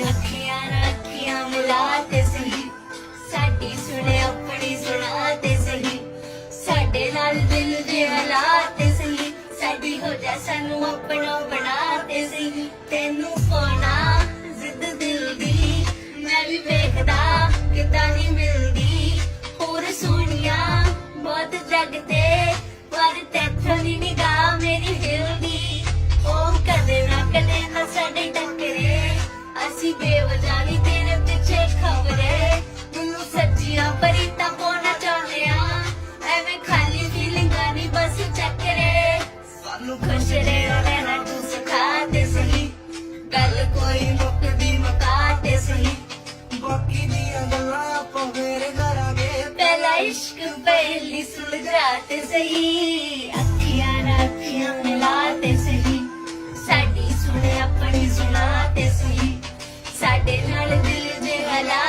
ਅੱਖੀਆਂ ਨਾਲ ਅੱਖੀਆਂ ਮਿਲਾ ਤੇ ਸਹੀ, ਸਾਡੀ ਸੁਣੇ ਆਪਣੀ ਸੁਣਾ ਤੇ ਸਹੀ, ਸਾਡੇ ਨਾਲ ਦਿਲ ਦੇ ਹਲਾ ਤੇ ਸਹੀ, ਸਾਡੀ ਹੋ ਜਾ ਸਾਨੂੰ ਆਪਣਾ ਬਣਾ ਤੇ ਸਹੀ। ਤੈਨੂੰ ਪਾਉਣਾ ਜ਼ਿੱਦ ਦਿਲ ਦੀ, ਮੈਂ ਵੀ ਵੇਖਦਾ ਕਿਦਾਂ ਨਹੀਂ ਮਿਲਦੀ ਹੋਰ ਸੋਹਣੀਆਂ ਬਹੁਤ ਜੱਗ ਤੇ, ਪਰ ਤੈਥੋਂ ਨੀ ਨਿਗਾਹ ਮੇਰੀ ਹਿਲਦੀ। ਉਹ ਕਦੇ ਨਾ ਸਾਡੇ ਟੱਕਰੇ, ਅਸੀਂ ਬੇਵਜ੍ਹਾ ਨੀ ਤੇਰੇ ਪਿੱਛੇ ਖਬਰੇ, ਮੈਨੂੰ ਸੱਚੀਆਂ ਪਰੀਤਾਂ ਪਾਉਣਾ ਚਾਹੁੰਦੇ ਆ, ਐਵੇਂ ਖਾਲੀ ਫੀਲਿੰਗਾਂ ਨੀ ਬਸ ਚੱਕਰੇ। ਸਾਨੂੰ ਖੁਸ਼ ਰਹਿਣਾ ਤੂੰ ਸਿਖਾ ਤੇ ਸਹੀ, ਗੱਲ ਕੋਈ ਮੁੱਕਦੀ ਮੁਕਾ ਤੇ ਸਹੀ, ਬਾਕੀ ਦੀਆਂ ਗੱਲਾਂ ਆਪਾਂ ਫੇਰ ਕਰਾਂਗੇ। ਪਹਿਲਾ ਇਸ਼ਕ ਪਹਿਲੀ ਸੁਲਝਾ ਤੇ ਸਹੀ, ਅੱਖੀਆਂ ਨਾਲ ਅੱਖੀਆਂ ਮਿਲਾ ਤੇ ਸਹੀ, ਸਾਡੀ ਸੁਣੇ ਆਪਣੀ ਸੁਣਾ ਤੇ ਸਹੀ, ਸਾਡੇ ਨਾਲ ਦਿਲ ਦੇ ਹਲਾ